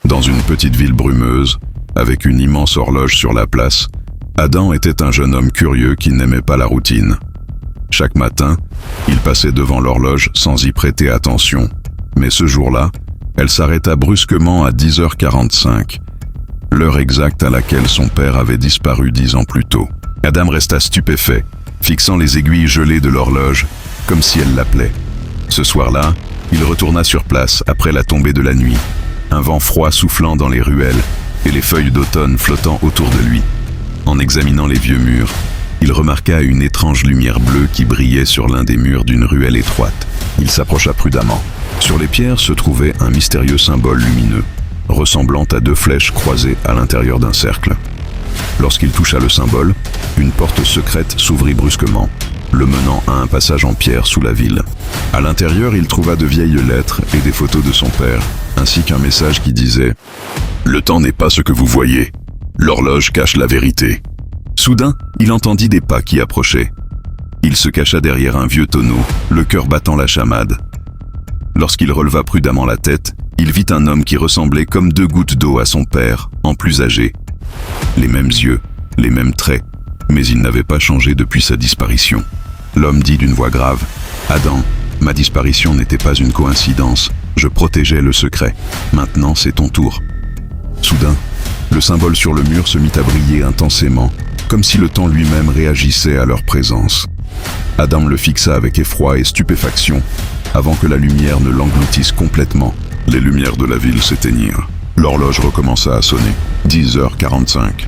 Dans une petite ville brumeuse, avec une immense horloge sur la place, Adam était un jeune homme curieux qui n'aimait pas la routine. Chaque matin, il passait devant l'horloge sans y prêter attention. Mais ce jour-là, elle s'arrêta brusquement à 10h45, l'heure exacte à laquelle son père avait disparu 10 ans plus tôt. Adam resta stupéfait, fixant les aiguilles gelées de l'horloge, comme si elle l'appelait. Ce soir-là, il retourna sur place après la tombée de la nuit, un vent froid soufflant dans les ruelles et les feuilles d'automne flottant autour de lui. En examinant les vieux murs, il remarqua une étrange lumière bleue qui brillait sur l'un des murs d'une ruelle étroite. Il s'approcha prudemment. Sur les pierres se trouvait un mystérieux symbole lumineux, ressemblant à 2 flèches croisées à l'intérieur d'un cercle. Lorsqu'il toucha le symbole, une porte secrète s'ouvrit brusquement, le menant à un passage en pierre sous la ville. À l'intérieur, il trouva de vieilles lettres et des photos de son père, ainsi qu'un message qui disait « Le temps n'est pas ce que vous voyez. L'horloge cache la vérité. » Soudain, il entendit des pas qui approchaient. Il se cacha derrière un vieux tonneau, le cœur battant la chamade. Lorsqu'il releva prudemment la tête, il vit un homme qui ressemblait comme 2 gouttes d'eau à son père, en plus âgé. Les mêmes yeux, les mêmes traits, mais il n'avait pas changé depuis sa disparition. L'homme dit d'une voix grave « Adam, ma disparition n'était pas une coïncidence, je protégeais le secret. Maintenant, c'est ton tour. » Soudain, le symbole sur le mur se mit à briller intensément, comme si le temps lui-même réagissait à leur présence. Adam le fixa avec effroi et stupéfaction, avant que la lumière ne l'engloutisse complètement. Les lumières de la ville s'éteignirent. L'horloge recommença à sonner. 10h45.